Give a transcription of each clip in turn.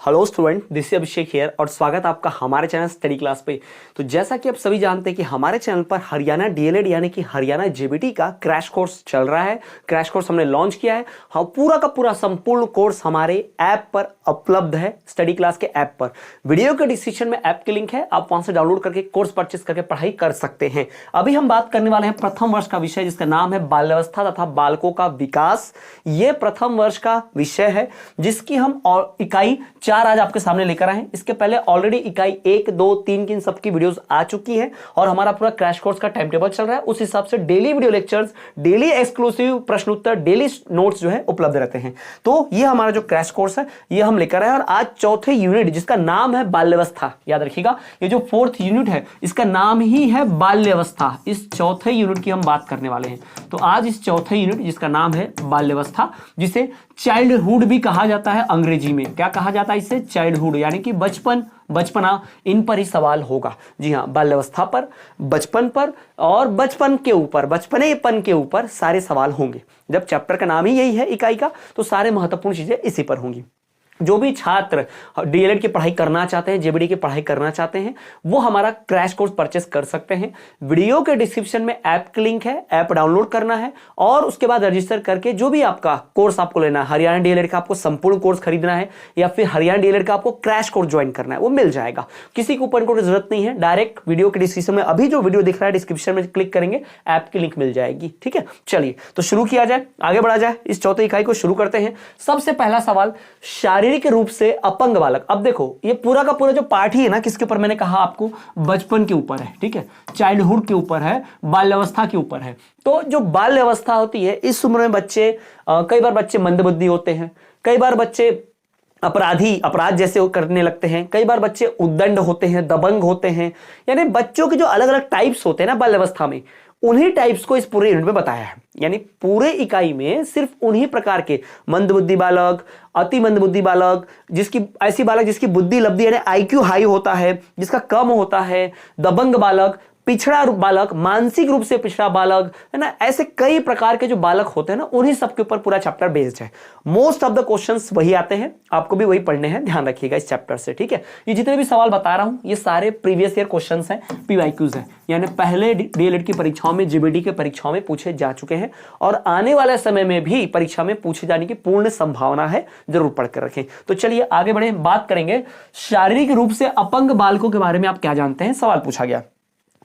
Hello student, this is Abhishek here और स्वागत आपका हमारे चैनल स्टडी क्लास पे। तो जैसा कि आप सभी जानते हैं कि हमारे चैनल पर हरियाणा डीएलएड यानी कि हरियाणा जेबीटी का क्रैश कोर्स चल रहा है। क्रैश कोर्स हमने लॉन्च किया है। हाँ, पूरा का पूरा संपूर्ण कोर्स हमारे ऐप पर उपलब्ध है, स्टडी क्लास के ऐप पर। वीडियो के डिस्क्रिप्शन में ऐप की लिंक है, आप वहां से डाउनलोड करके कोर्स परचेस करके पढ़ाई कर सकते हैं। अभी हम बात करने वाले हैं प्रथम वर्ष का विषय जिसका नाम है बाल्यावस्था तथा बालकों का विकास। यह प्रथम वर्ष का विषय है जिसकी हम इकाई 4 आज आपके सामने लेकर आए हैं। इसके पहले ऑलरेडी इकाई 1, 2, 3 की इन सबकी वीडियोस आ चुकी है और हमारा पूरा क्रैश कोर्स का टाइम टेबल चल रहा है। उस हिसाब से daily video lectures, daily exclusive प्रश्न उत्तर, डेली नोट्स जो है उपलब्ध रहते हैं। तो ये हमारा जो क्रैश कोर्स है ये हम लेकर आए और आज चौथे यूनिट जिसका नाम है बाल्यावस्था, याद रखिएगा ये जो 4th यूनिट है इसका नाम ही है बाल्यावस्था। इस चौथे यूनिट की हम बात करने वाले हैं। तो आज इस चौथे यूनिट जिसका नाम है बाल्यावस्था, जिसे चाइल्डहुड भी कहा जाता है, अंग्रेजी में क्या कहा जाता है इसे? चाइल्डहुड, यानी कि बचपन, बचपना, इन पर ही सवाल होगा। जी हाँ, बाल्यावस्था पर, बचपन पर और बचपन के ऊपर, बचपनेपन के ऊपर सारे सवाल होंगे। जब चैप्टर का नाम ही यही है इकाई का, तो सारे महत्वपूर्ण चीजें इसी पर होंगी। जो भी छात्र डीएलएड की पढ़ाई करना चाहते हैं, जेबीडी की पढ़ाई करना चाहते हैं, वो हमारा क्रैश कोर्स परचेस कर सकते हैं। वीडियो के डिस्क्रिप्शन में ऐप की लिंक है, ऐप डाउनलोड करना है और उसके बाद रजिस्टर करके जो भी आपका कोर्स आपको लेना है, हरियाणा डीएलएड का आपको संपूर्ण कोर्स खरीदना है या फिर हरियाणा डीएलएड का आपको क्रैश कोर्स ज्वाइन करना है, वो मिल जाएगा। किसी कूपन कोड की जरूरत नहीं है, डायरेक्ट वीडियो के डिस्क्रिप्शन में अभी जो वीडियो दिख रहा है डिस्क्रिप्शन में क्लिक करेंगे, ऐप की लिंक मिल जाएगी। ठीक है, चलिए तो शुरू किया जाए, आगे बढ़ा जाए। इस चौथे इकाई को शुरू करते हैं। सबसे पहला सवाल, शारीरिक रूप से अपंग बालक। अब देखो ये पूरा का पूरा जो पार्ट ही है ना, किसके ऊपर? मैंने कहा आपको बचपन के ऊपर है, ठीक है, चाइल्डहुड के ऊपर है, बाल्यावस्था के ऊपर है। तो जो बाल्यावस्था होती है, इस उम्र में बच्चे कई बार बच्चे मंदबुद्धि होते हैं, कई बार बच्चे अपराध जैसे करने लगते हैं, कई बार बच्चे उद्दंड होते हैं, दबंग होते हैं। यानी बच्चों के जो अलग अलग टाइप्स होते हैं ना बाल्यावस्था में, उन्हीं टाइप्स को इस पूरे यूनिट में बताया है। यानी पूरे इकाई में सिर्फ उन्हीं प्रकार के मंदबुद्धि बालक, अति मंदबुद्धि बालक, ऐसी बालक जिसकी बुद्धि लब्धि यानी आईक्यू हाई होता है, जिसका कम होता है, दबंग बालक, पिछड़ा बालक, मानसिक रूप से पिछड़ा बालक, है ना, ऐसे कई प्रकार के जो बालक होते हैं ना, उन्हीं सबके ऊपर पूरा चैप्टर बेस्ड है। मोस्ट ऑफ द क्वेश्चंस वही आते हैं, आपको भी वही पढ़ने हैं, ध्यान रखिएगा इस चैप्टर से। ठीक है, ये जितने भी सवाल बता रहा हूं ये सारे प्रीवियस ईयर क्वेश्चंस हैं, पीवाईक्यूज हैं, यानी पहले डीएलएड की परीक्षाओं में, जेबीडी की परीक्षाओं में पूछे जा चुके हैं और आने वाले समय में भी परीक्षा में पूछे जाने की पूर्ण संभावना है, जरूर पढ़कर रखें। तो चलिए आगे बढ़े, बात करेंगे शारीरिक रूप से अपंग बालकों के बारे में। आप क्या जानते हैं? सवाल पूछा गया।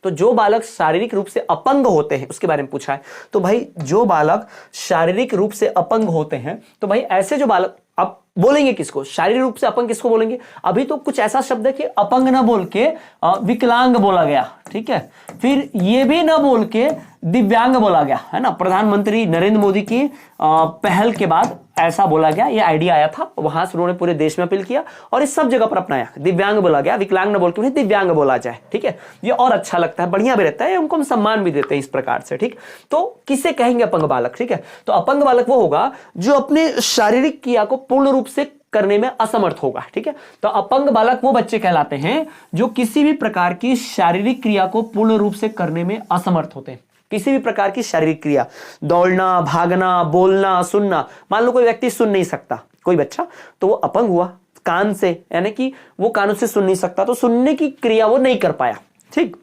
तो जो बालक शारीरिक रूप से अपंग होते हैं उसके बारे में पूछा है। तो भाई जो बालक शारीरिक रूप से अपंग होते हैं, तो भाई ऐसे जो बालक, अब बोलेंगे किसको? शारीरिक रूप से अपंग किसको बोलेंगे? अभी तो कुछ ऐसा शब्द है कि अपंग ना बोल के विकलांग बोला गया, ठीक है, फिर ये भी ना बोल के दिव्यांग बोला गया, है ना। प्रधानमंत्री नरेंद्र मोदी की पहल के बाद ऐसा बोला गया, ये आइडिया आया था, वहां से उन्होंने पूरे देश में अपील किया और इस सब जगह पर अपनाया। दिव्यांग बोला गया, विकलांग ना बोल के उन्हें दिव्यांग बोला जाए, ठीक है, ये और अच्छा लगता है, बढ़िया भी रहता है, उनको हम सम्मान भी देते हैं इस प्रकार से। ठीक, तो किसे कहेंगे अपंग बालक? ठीक है, तो अपंग बालक वो होगा जो अपने शारीरिक क्रिया को पूर्ण रूप से करने में असमर्थ होगा। ठीक है, तो अपंग बालक वो बच्चे कहलाते हैं जो किसी भी प्रकार की शारीरिक क्रिया को पूर्ण रूप से करने में असमर्थ होते हैं। किसी भी प्रकार की शारीरिक क्रिया, दौड़ना, भागना, बोलना, सुनना, मान लो कोई व्यक्ति सुन नहीं सकता, कोई बच्चा, तो वो अपंग हुआ कान से, यानी कि वो कानों से सुन नहीं सकता, तो सुनने की क्रिया वो नहीं कर पाया। ठीक,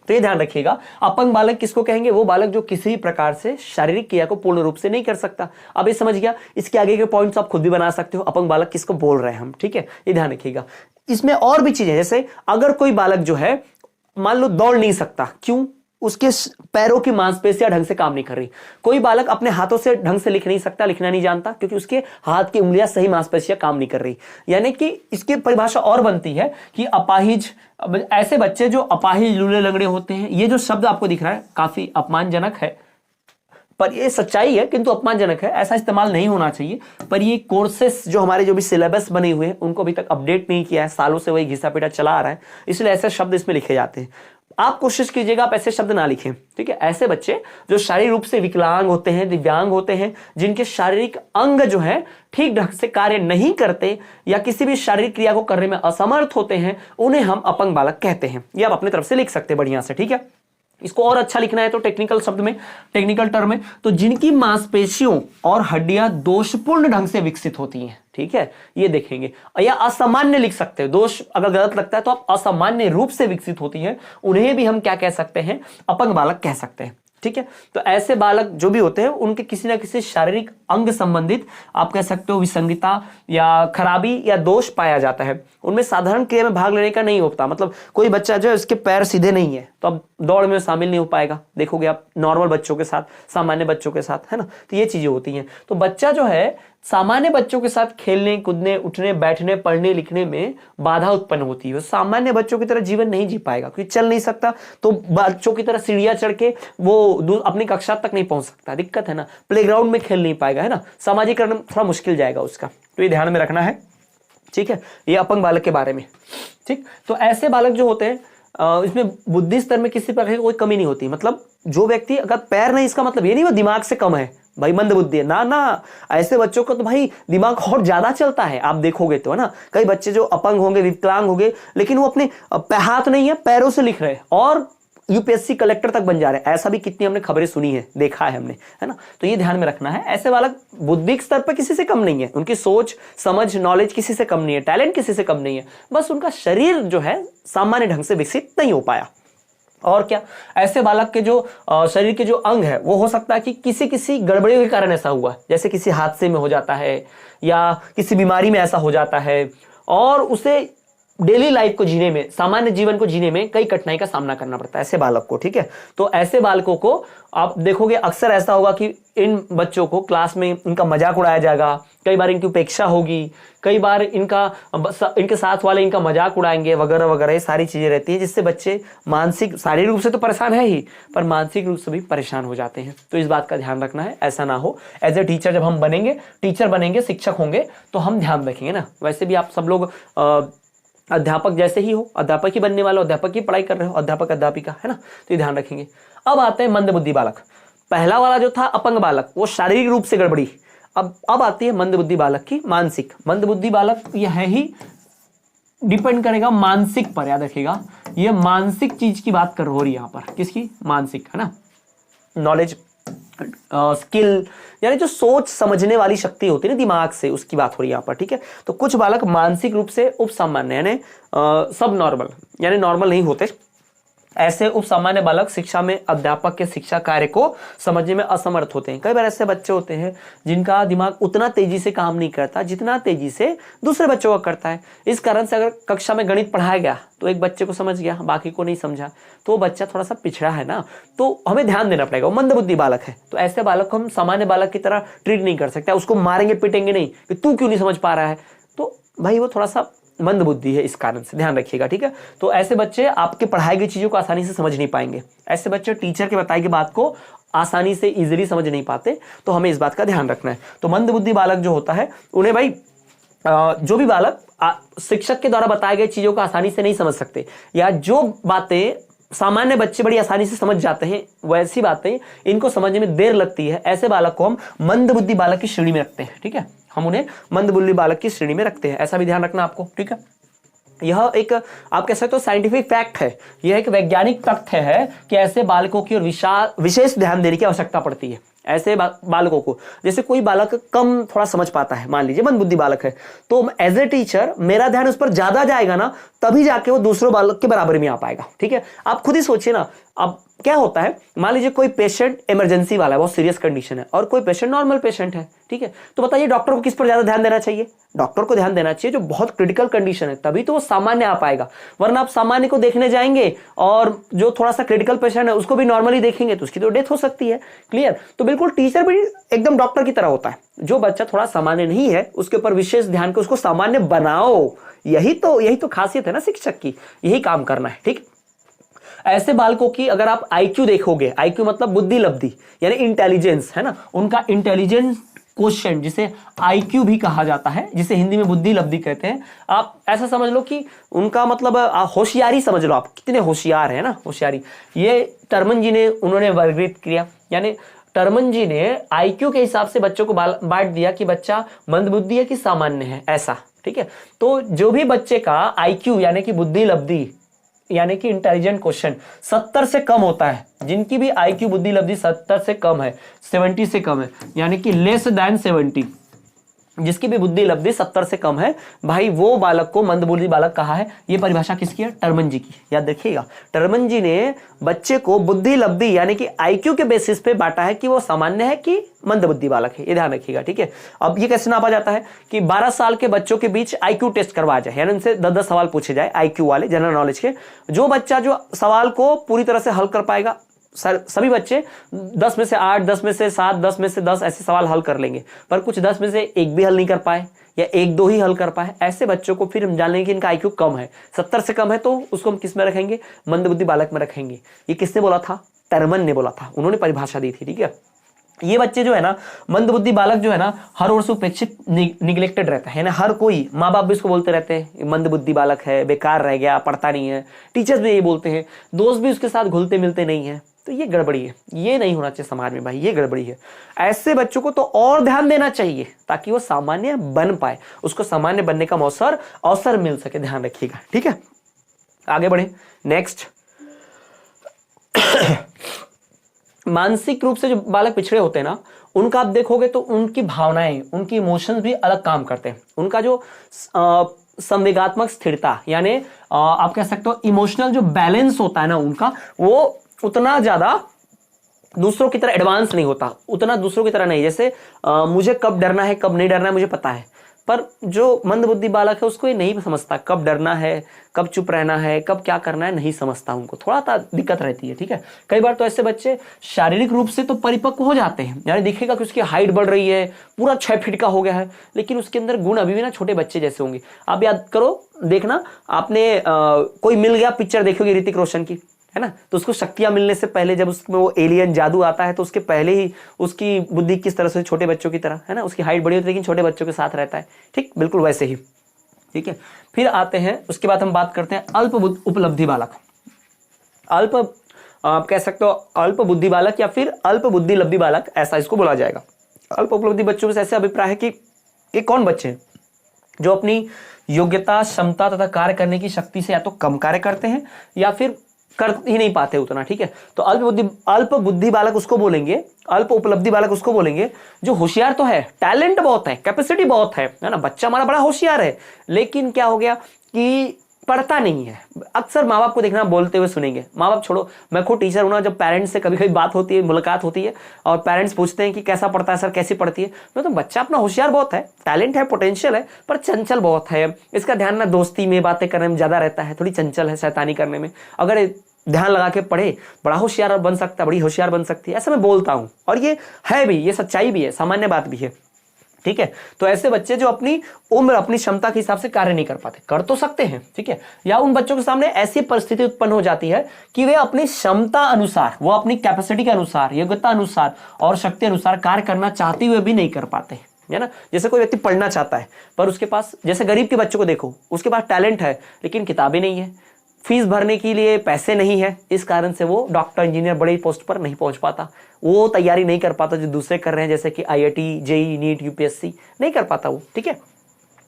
तो ये ध्यान रखिएगा, अपंग बालक किसको कहेंगे? वो बालक जो किसी भी प्रकार से शारीरिक क्रिया को पूर्ण रूप से नहीं कर सकता। अब ये समझ गया, इसके आगे के पॉइंट्स आप खुद भी बना सकते हो, अपंग बालक किसको बोल रहे हैं हम। ठीक है, ये ध्यान रखिएगा। इसमें और भी चीजें, जैसे अगर कोई बालक जो है मान लो दौड़ नहीं सकता, क्यों? उसके पैरों की मांसपेशियां ढंग से काम नहीं कर रही। कोई बालक अपने हाथों से ढंग से लिख नहीं सकता, लिखना नहीं जानता, क्योंकि उसके हाथ की उंगलियां सही मांसपेशियां काम नहीं कर रही। यानी कि इसकी परिभाषा और बनती है कि अपाहिज, ऐसे बच्चे जो अपाहिज, लूले लंगड़े होते हैं। ये जो शब्द आपको दिख रहा है काफी अपमानजनक है, पर ये सच्चाई है, किंतु अपमानजनक है, ऐसा इस्तेमाल नहीं होना चाहिए। पर ये कोर्सेस जो हमारे जो भी सिलेबस बने हुए हैं उनको अभी तक अपडेट नहीं किया है, सालों से वही घिसा पीटा चला आ रहा है, इसलिए ऐसे शब्द इसमें लिखे जाते हैं। आप कोशिश कीजिएगा आप ऐसे शब्द ना लिखें। ठीक है, ऐसे बच्चे जो शारीरिक रूप से विकलांग होते हैं, दिव्यांग होते हैं, जिनके शारीरिक अंग जो है ठीक ढंग से कार्य नहीं करते या किसी भी शारीरिक क्रिया को करने में असमर्थ होते हैं, उन्हें हम अपंग बालक कहते हैं। ये आप अपनी तरफ से लिख सकते हैं बढ़िया से। ठीक है, इसको और अच्छा लिखना है तो टेक्निकल शब्द में, टेक्निकल टर्म में, तो जिनकी मांसपेशियों और हड्डियां दोषपूर्ण ढंग से विकसित होती हैं, ठीक है, ये देखेंगे। या असामान्य लिख सकते हैं, दोष अगर गलत लगता है तो आप असामान्य रूप से विकसित होती हैं, उन्हें भी हम क्या कह सकते हैं, अपंग बालक कह सकते हैं, ठीक है। तो ऐसे बालक जो भी होते हैं उनके किसी ना किसी शारीरिक अंग संबंधित आप कह सकते हो विसंगता या खराबी या दोष पाया जाता है। उनमें साधारण क्रिया में भाग लेने का नहीं होता, मतलब कोई बच्चा जो है उसके पैर सीधे नहीं है तो अब दौड़ में शामिल नहीं हो पाएगा, देखोगे आप नॉर्मल बच्चों के साथ, सामान्य बच्चों के साथ, है ना। तो ये चीजें होती हैं। तो बच्चा जो है सामान्य बच्चों के साथ खेलने कूदने उठने बैठने पढ़ने लिखने में बाधा उत्पन्न होती है। सामान्य बच्चों की तरह जीवन नहीं जी पाएगा क्योंकि चल नहीं सकता, तो बच्चों की तरह सीढ़ियां चढ़ के वो अपनी कक्षा तक नहीं पहुंच सकता, दिक्कत है ना। प्लेग्राउंड में खेल नहीं पाएगा, है ना, सामाजिकरण थोड़ा मुश्किल जाएगा उसका, तो ये ध्यान में रखना है, ठीक है। ये अपंग बालक के बारे में, ठीक। तो ऐसे बालक जो होते हैं इसमें बुद्धि स्तर में किसी प्रकार की कोई कमी नहीं होती। मतलब जो व्यक्ति अगर पैर नहीं, इसका मतलब ये नहीं वो दिमाग से कम है, भाई मंद बुद्धि है, ना ना, ऐसे बच्चों का तो भाई दिमाग और ज्यादा चलता है, आप देखोगे तो, है ना। कई बच्चे जो अपंग होंगे, विकलांग होंगे, लेकिन वो अपने हाथ नहीं है पैरों से लिख रहे हैं और यूपीएससी कलेक्टर तक बन जा रहे हैं, ऐसा भी कितनी हमने खबरें सुनी है, देखा है हमने, है ना। तो ये ध्यान में रखना है, ऐसे बालक बुद्धिक स्तर पर किसी से कम नहीं है, उनकी सोच समझ नॉलेज किसी से कम नहीं है, टैलेंट किसी से कम नहीं है, बस उनका शरीर जो है सामान्य ढंग से विकसित नहीं हो पाया। और क्या, ऐसे बालक के जो शरीर के जो अंग है वो हो सकता है कि किसी किसी गड़बड़ियों के कारण ऐसा हुआ, जैसे किसी हादसे में हो जाता है या किसी बीमारी में ऐसा हो जाता है, और उसे डेली लाइफ को जीने में, सामान्य जीवन को जीने में कई कठिनाई का सामना करना पड़ता है ऐसे बालक को, ठीक है। तो ऐसे बालकों को आप देखोगे अक्सर ऐसा होगा कि इन बच्चों को क्लास में इनका मजाक उड़ाया जाएगा, कई बार इनकी उपेक्षा होगी, कई बार इनके साथ वाले इनका मजाक उड़ाएंगे वगैरह वगैरह, ये सारी चीजें रहती हैं जिससे बच्चे मानसिक, शारीरिक रूप से तो परेशान है ही, पर मानसिक रूप से भी परेशान हो जाते हैं। तो इस बात का ध्यान रखना है, ऐसा ना हो। एज ए टीचर जब हम बनेंगे, टीचर बनेंगे, शिक्षक होंगे, तो हम ध्यान रखेंगे ना। वैसे भी आप सब लोग अध्यापक जैसे ही हो, अध्यापक ही बनने वाले हो, अध्यापक की पढ़ाई कर रहे हो, अध्यापक अध्यापिका, है ना, तो ये ध्यान रखेंगे। अब आते हैं मंदबुद्धि बालक। पहला वाला जो था अपंग बालक, वो शारीरिक रूप से गड़बड़ी। अब आती है मंदबुद्धि बालक की मानसिक। मंदबुद्धि बालक यह है ही डिपेंड करेगा मानसिक पर, याद रखिएगा, ये मानसिक चीज की बात कर हो रही है यहाँ पर, किसकी, मानसिक, है ना। नॉलेज, स्किल, यानी जो सोच समझने वाली शक्ति होती है ना दिमाग से, उसकी बात हो रही है यहाँ पर, ठीक है। तो कुछ बालक मानसिक रूप से उप सामान्य यानी सब नॉर्मल, यानी नॉर्मल नहीं होते। ऐसे उप सामान्य बालक शिक्षा में अध्यापक के शिक्षा कार्य को समझने में असमर्थ होते हैं। कई बार ऐसे बच्चे होते हैं जिनका दिमाग उतना तेजी से काम नहीं करता जितना तेजी से दूसरे बच्चों का करता है। इस कारण से अगर कक्षा में गणित पढ़ाया गया तो एक बच्चे को समझ गया, बाकी को नहीं समझा, तो वो बच्चा थोड़ा सा पिछड़ा है ना, तो हमें ध्यान देना पड़ेगा। वो मंदबुद्धि बालक है, तो ऐसे बालक को हम सामान्य बालक की तरह ट्रीट नहीं कर सकते, उसको मारेंगे पीटेंगे नहीं कि तू क्यों नहीं समझ पा रहा है, तो भाई वो थोड़ा सा मंद बुद्धि है, इस कारण से ध्यान रखिएगा, ठीक है। तो ऐसे बच्चे आपके पढ़ाई की चीजों को आसानी से समझ नहीं पाएंगे, ऐसे बच्चे टीचर के बताई की बात को आसानी से इजीली समझ नहीं पाते, तो हमें इस बात का ध्यान रखना है। तो मंद बुद्धि बालक जो होता है उन्हें भाई जो भी बालक शिक्षक के द्वारा बताई गई चीजों को आसानी से नहीं समझ सकते, या जो बातें सामान्य बच्चे बड़ी आसानी से समझ जाते हैं वैसी बातें इनको समझने में देर लगती है, ऐसे बालक को हम मंद बुद्धि बालक की श्रेणी में रखते हैं, ठीक है। हम उन्हें मंद बुद्धि बालक की श्रेणी में रखते हैं, ऐसा भी ध्यान रखना आपको, ठीक है। यह एक आप कह सकते हो साइंटिफिक फैक्ट है, यह एक वैज्ञानिक तथ्य है कि ऐसे बालकों की ओर विशेष ध्यान देने की आवश्यकता पड़ती है। ऐसे बालकों को, जैसे कोई बालक कम थोड़ा समझ पाता है, मान लीजिए मंद बुद्धि बालक है, तो एज ए टीचर मेरा ध्यान उस पर ज्यादा जाएगा ना, तभी जाके वो दूसरे बालक के बराबर में आ पाएगा, ठीक है। आप खुद ही सोचिए ना, अब क्या होता है, मान लीजिए कोई पेशेंट इमरजेंसी वाला है, बहुत सीरियस कंडीशन है, और कोई पेशेंट नॉर्मल पेशेंट है, ठीक है। तो बताइए डॉक्टर को किस पर ज्यादा ध्यान देना चाहिए? डॉक्टर को ध्यान देना चाहिए जो बहुत क्रिटिकल कंडीशन है, तभी तो वो सामान्य आ पाएगा। वरना आप सामान्य को देखने जाएंगे और जो थोड़ा सा क्रिटिकल पेशेंट है उसको भी नॉर्मली देखेंगे तो उसकी तो डेथ हो सकती है, क्लियर। तो बिल्कुल टीचर भी एकदम डॉक्टर की तरह होता है, जो बच्चा थोड़ा सामान्य नहीं है उसके ऊपर विशेष ध्यान के उसको सामान्य बनाओ, यही तो खासियत है ना शिक्षक की, यही काम करना है, ठीक। ऐसे बालकों की अगर आप आईक्यू देखोगे, आईक्यू मतलब बुद्धि लब्धि यानी इंटेलिजेंस, है ना, उनका इंटेलिजेंस क्वेश्चन जिसे आईक्यू भी कहा जाता है, जिसे हिंदी में बुद्धि लब्धि कहते हैं। आप ऐसा समझ लो कि उनका मतलब होशियारी समझ लो, आप कितने होशियार है ना, होशियारी। ये टर्मन जी ने उन्होंने वर्गीकृत किया, यानी टर्मन जी ने आईक्यू के हिसाब से बच्चों को बांट दिया कि बच्चा मंदबुद्धि है कि सामान्य है, ऐसा, ठीक है। तो जो भी बच्चे का आईक्यू यानी कि बुद्धि लब्धि यानी कि इंटेलिजेंट क्वेश्चन 70 से कम होता है, जिनकी भी आईक्यू बुद्धि लब्धि 70 से कम है, 70 से कम है, यानी कि लेस देन 70, जिसकी भी बुद्धि लब्धि 70 से कम है, भाई वो बालक को मंदबुद्धि बालक कहा है। ये परिभाषा किसकी है? टर्मन जी की। याद रखिएगा, टर्मन जी ने बच्चे को बुद्धि लब्धि यानी कि आईक्यू के बेसिस पे बांटा है कि वो सामान्य है कि मंदबुद्धि बालक है। ये ध्यान रखिएगा, ठीक है। अब ये कैसे नापा जाता है कि 12 साल के बच्चों के बीच आईक्यू टेस्ट करवाया जाए, यानी उनसे 10-10 सवाल पूछे जाए आईक्यू वाले, जनरल नॉलेज के। जो बच्चा जो सवाल को पूरी तरह से हल कर पाएगा, सभी बच्चे 10 में से 8, 10 में से 7, 10 में से 10 ऐसे सवाल हल कर लेंगे, पर कुछ 10 में से एक भी हल नहीं कर पाए या 1-2 ही हल कर पाए, ऐसे बच्चों को फिर हम जान लेंगे कि इनका आईक्यू कम है, 70 से कम है, तो उसको हम किस में रखेंगे? मंदबुद्धि बालक में रखेंगे। ये किसने बोला था? टर्मन ने बोला था, उन्होंने परिभाषा दी थी, ठीक है। ये बच्चे जो है ना, मंदबुद्धि बालक जो है ना, हर ओर से उपेक्षित निग्लेक्टेड रहता है ना, हर कोई, माँ बाप भी इसको बोलते रहते हैं मंदबुद्धि बालक है, बेकार रह गया, पढ़ता नहीं है, टीचर्स भी यही बोलते हैं, दोस्त भी उसके साथ घुलते मिलते नहीं है। तो ये गड़बड़ी है, ये नहीं होना चाहिए समाज में भाई, ये गड़बड़ी है। ऐसे बच्चों को तो और ध्यान देना चाहिए ताकि वो सामान्य बन पाए, उसको सामान्य बनने का अवसर मिल सके, ध्यान रखिएगा, ठीक है। आगे बढ़े, नेक्स्ट। मानसिक रूप से जो बालक पिछड़े होते हैं ना, उनका आप देखोगे तो उनकी भावनाएं, उनकी इमोशंस भी अलग काम करते हैं। उनका जो संवेगात्मक स्थिरता, यानी आप कह सकते हो इमोशनल जो बैलेंस होता है ना उनका, वो उतना ज्यादा दूसरों की तरह एडवांस नहीं होता, उतना दूसरों की तरह नहीं। जैसे मुझे कब डरना है कब नहीं डरना है मुझे पता है, पर जो मंदबुद्धि बालक है उसको ये नहीं समझता, कब डरना है, कब चुप रहना है, कब क्या करना है, नहीं समझता, उनको थोड़ा दिक्कत रहती है, ठीक है। कई बार तो ऐसे बच्चे शारीरिक रूप से तो परिपक्व हो जाते हैं, यानी दिखेगा कि उसकी हाइट बढ़ रही है, पूरा 6 फीट का हो गया है, लेकिन उसके अंदर गुण अभी भी ना छोटे बच्चे जैसे होंगे। आप याद करो, देखना आपने कोई मिल गया पिक्चर देखोगे ऋतिक रोशन की, है ना, तो उसको शक्तियां मिलने से पहले जब उसमें वो एलियन जादू आता है तो उसके पहले ही उसकी बुद्धि किस तरह से छोटे बच्चों की तरह, है ना, उसकी हाइट बड़ी होती है लेकिन छोटे बच्चों के साथ रहता है, ठीक, बिल्कुल वैसे ही, ठीक है। फिर आते हैं, उसके बाद हम बात करते हैं अल्प उपलब्धि बालक। अल्प आप कह सकते हो अल्प बुद्धि बालक या फिर अल्प बुद्धि लब्धि बालक, ऐसा इसको बोला जाएगा। अल्प उपलब्धि बच्चों में ऐसे अभिप्राय है कि ये कौन बच्चे हैं जो अपनी योग्यता, क्षमता तथा कार्य करने की शक्ति से या तो कम कार्य करते हैं या फिर कर ही नहीं पाते उतना, ठीक है। तो अल्प बुद्धि बालक उसको बोलेंगे, अल्प उपलब्धि बालक उसको बोलेंगे जो होशियार तो है, टैलेंट बहुत है, कैपेसिटी बहुत है ना, बच्चा हमारा बड़ा होशियार है, लेकिन क्या हो गया कि पढ़ता नहीं है। अक्सर माँ बाप को देखना बोलते हुए सुनेंगे, माँ बाप छोड़ो, मैं खुद टीचर हूं ना, जब पेरेंट्स से कभी कभी बात होती है, मुलाकात होती है और पेरेंट्स पूछते हैं कि कैसा पढ़ता है सर, कैसी पढ़ती है, तो बच्चा अपना होशियार बहुत है, टैलेंट है, पोटेंशियल है, पर चंचल बहुत है, इसका ध्यान ना दोस्ती में, बातें करने में ज्यादा रहता है, थोड़ी चंचल है, शैतानी करने में, अगर ध्यान लगा के पढ़े बड़ा होशियार बन सकता है, बड़ी होशियार बन सकती है, ऐसा मैं बोलता हूं, और ये है भी, ये सच्चाई भी है, सामान्य बात भी है, ठीक है। तो ऐसे बच्चे जो अपनी उम्र, अपनी क्षमता के हिसाब से कार्य नहीं कर पाते, कर तो सकते हैं, ठीक है, या उन बच्चों के सामने ऐसी परिस्थिति उत्पन्न हो जाती है कि वे अपनी क्षमता अनुसार, वो अपनी कैपेसिटी के अनुसार, योग्यता अनुसार और शक्ति अनुसार कार्य करना चाहते हुए भी नहीं कर पाते, है ना। जैसे कोई व्यक्ति पढ़ना चाहता है पर उसके पास, जैसे गरीब के बच्चों को देखो, उसके पास टैलेंट है लेकिन किताबें नहीं है, फीस भरने के लिए पैसे नहीं है, इस कारण से वो डॉक्टर, इंजीनियर, बड़ी पोस्ट पर नहीं पहुंच पाता, वो तैयारी नहीं कर पाता जो दूसरे कर रहे हैं, जैसे कि आईआईटी, जेईई, नीट, यूपीएससी, नहीं कर पाता वो, ठीक है।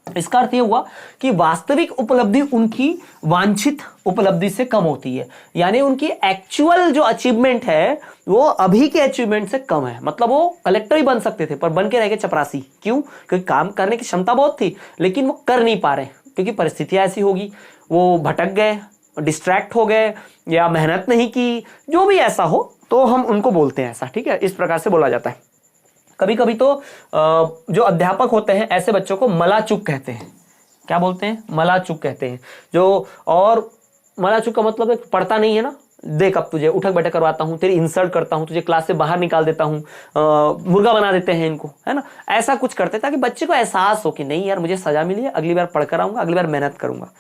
इसका अर्थ ये हुआ कि वास्तविक उपलब्धि उनकी वांछित उपलब्धि से कम होती है, यानी उनकी एक्चुअल जो अचीवमेंट है वो अभी के अचीवमेंट से कम है। मतलब वो कलेक्टर ही बन सकते थे पर बन के रह गए चपरासी, क्यों? क्योंकि काम करने की क्षमता बहुत थी लेकिन वो कर नहीं पा रहे, क्योंकि परिस्थितियां ऐसी होगी, वो भटक गए, डिस्ट्रैक्ट हो गए या मेहनत नहीं की, जो भी ऐसा हो तो हम उनको बोलते हैं ऐसा, ठीक है, इस प्रकार से बोला जाता है। कभी कभी तो जो अध्यापक होते हैं ऐसे बच्चों को मलाचुक कहते हैं। क्या बोलते हैं? मलाचुक कहते हैं। जो, और मलाचुक का मतलब है पढ़ता नहीं है ना, देख अब तुझे उठक बैठक करवाता हूं, तेरी इंसल्ट करता हूं, तुझे क्लास से बाहर निकाल देता हूं, मुर्गा बना देते हैं इनको, है ना, ऐसा कुछ करते हैं ताकि बच्चे को एहसास हो कि नहीं यार मुझे सजा मिली है, अगली बार पढ़कर आऊंगा, अगली बार मेहनत करूंगा।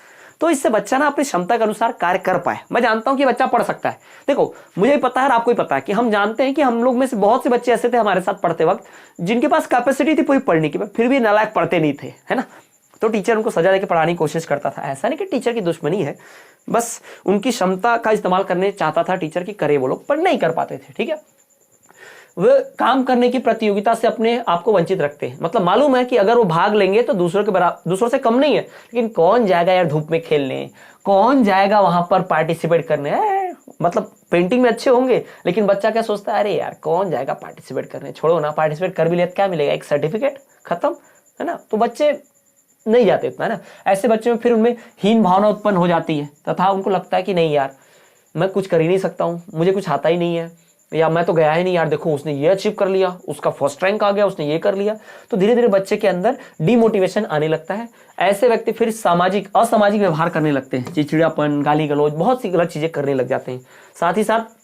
तो इससे बच्चा ना अपनी क्षमता के अनुसार कार्य कर पाए। मैं जानता हूं कि बच्चा पढ़ सकता है, देखो मुझे भी पता है और आपको भी पता है कि हम जानते हैं कि हम लोग में से बहुत से बच्चे ऐसे थे हमारे साथ पढ़ते वक्त जिनके पास कैपेसिटी थी पूरी पढ़ने की, फिर भी नालायक पढ़ते नहीं थे, है ना। तो टीचर उनको सजा देके पढ़ाने की कोशिश करता था। ऐसा नहीं कि टीचर की दुश्मनी है, बस उनकी क्षमता का इस्तेमाल करने चाहता था टीचर की करे वो लोग, पर नहीं कर पाते थे, ठीक है। वे काम करने की प्रतियोगिता से अपने आप को वंचित रखते हैं। मतलब मालूम है कि अगर वो भाग लेंगे तो दूसरों से कम नहीं है, लेकिन कौन जाएगा यार धूप में खेलने, कौन जाएगा वहां पर पार्टिसिपेट करने। मतलब पेंटिंग में अच्छे होंगे, लेकिन बच्चा क्या सोचता है, अरे यार कौन जाएगा पार्टिसिपेट करने, छोड़ो ना, पार्टिसिपेट कर भी लिया तो क्या मिलेगा, एक सर्टिफिकेट, खत्म, है ना। तो बच्चे नहीं जाते इतना, है ना। ऐसे बच्चे में फिर उनमें हीन भावना उत्पन्न हो जाती है तथा उनको लगता है कि नहीं यार मैं कुछ कर ही नहीं सकता हूँ, मुझे कुछ आता ही नहीं है, या मैं तो गया ही नहीं यार, देखो उसने ये अचीव कर लिया, उसका फर्स्ट रैंक आ गया, उसने ये कर लिया। तो धीरे धीरे बच्चे के अंदर डिमोटिवेशन आने लगता है। ऐसे व्यक्ति फिर असामाजिक व्यवहार करने लगते हैं, चिड़चिड़ापन, गाली गलौज, बहुत सी गलत चीजें करने लग जाते हैं। साथ ही साथ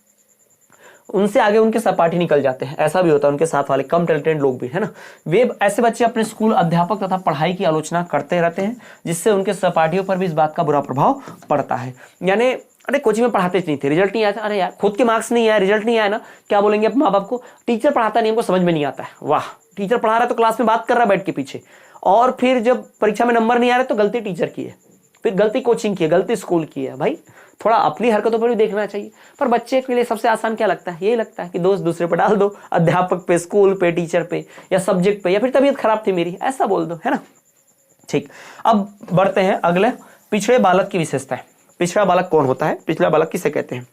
उनसे आगे उनके सहपाठी निकल जाते हैं, ऐसा भी होता है, उनके साथ वाले कम टैलेंटेड लोग भी, है ना। वे ऐसे बच्चे अपने स्कूल अध्यापक तथा पढ़ाई की आलोचना करते रहते हैं, जिससे उनके सहपाठियों पर भी इस बात का बुरा प्रभाव पड़ता है। यानी अरे कोचिंग में पढ़ाते नहीं थे, रिजल्ट नहीं आया था, अरे यार खुद के मार्क्स नहीं आया, रिजल्ट नहीं आया ना, क्या बोलेंगे अपने माँ बाप को, टीचर पढ़ाता नहीं, हमको समझ में नहीं आता है। वाह, टीचर पढ़ा रहा है तो क्लास में बात कर रहा है बैठ के पीछे, और फिर जब परीक्षा में नंबर नहीं आ रहे तो गलती टीचर की है, फिर गलती कोचिंग की है, गलती स्कूल की है। भाई थोड़ा अपनी हरकतों पर भी देखना चाहिए। पर बच्चे के लिए सबसे आसान क्या लगता है, यही लगता है कि दोस्त दूसरे पर डाल दो, अध्यापक पे, स्कूल पे, टीचर पे, या सब्जेक्ट पे, या फिर तबीयत खराब थी मेरी, ऐसा बोल दो, है ना। ठीक, अब बढ़ते हैं अगले, पिछड़े बालक की विशेषताएं। पिछड़ा बालक कौन होता है, पिछड़ा बालक किसे कहते हैं।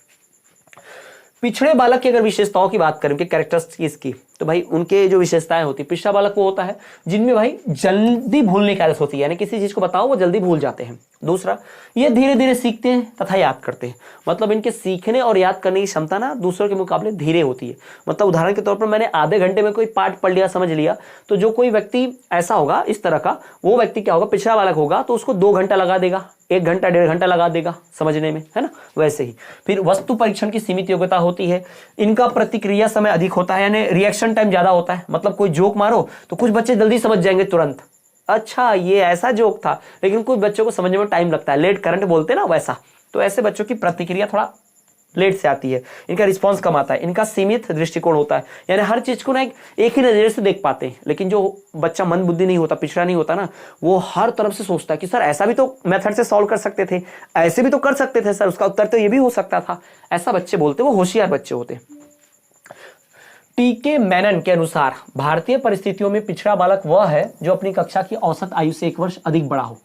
पिछड़े बालक की अगर विशेषताओं की बात करें, कैरेक्टरिस्टिक्स की, तो भाई उनके जो विशेषताएं होती है, पिछड़ा बालक वो होता है जिनमें भाई जल्दी भूलने की आदत होती है, यानी किसी चीज को बताओ वो जल्दी भूल जाते हैं। दूसरा, ये धीरे धीरे सीखते हैं तथा याद करते हैं। मतलब इनके सीखने और याद करने की क्षमता ना दूसरों के मुकाबले धीरे होती है। मतलब उदाहरण के तौर पर मैंने आधे घंटे में कोई पाठ पढ़ लिया, समझ लिया, तो जो कोई व्यक्ति ऐसा होगा इस तरह का, वो व्यक्ति क्या होगा, पिछड़ा बालक होगा, तो उसको 2 घंटा लगा देगा, 1 घंटा 1.5 घंटा लगा देगा समझने में, है ना। वैसे ही फिर वस्तु परीक्षण की सीमित योग्यता होती है। इनका प्रतिक्रिया समय अधिक होता है, यानी रिएक्शन टाइम ज्यादा होता है। मतलब कोई जोक मारो तो कुछ बच्चे जल्दी समझ जाएंगे तुरंत, अच्छा ये ऐसा जोक था, लेकिन कुछ बच्चों को समझने में टाइम लगता है, लेट करंट बोलते हैं ना वैसा। तो ऐसे बच्चों की प्रतिक्रिया थोड़ा लेट से आती है, इनका रिस्पांस कम आता है। इनका सीमित दृष्टिकोण होता है, यानी हर चीज को ना एक ही नजर से देख पाते हैं। लेकिन जो बच्चा मंद बुद्धि नहीं होता, पिछड़ा नहीं होता ना, वो हर तरफ से सोचता है कि सर ऐसा भी तो मेथड से सॉल्व कर सकते थे, ऐसे भी तो कर सकते थे सर, उसका उत्तर तो ये भी हो सकता था, ऐसा बच्चे बोलते, वो होशियार बच्चे होते। टी.के. मेनन के अनुसार भारतीय परिस्थितियों में पिछड़ा बालक वह है जो अपनी कक्षा की औसत आयु से 1 वर्ष अधिक बड़ा हो।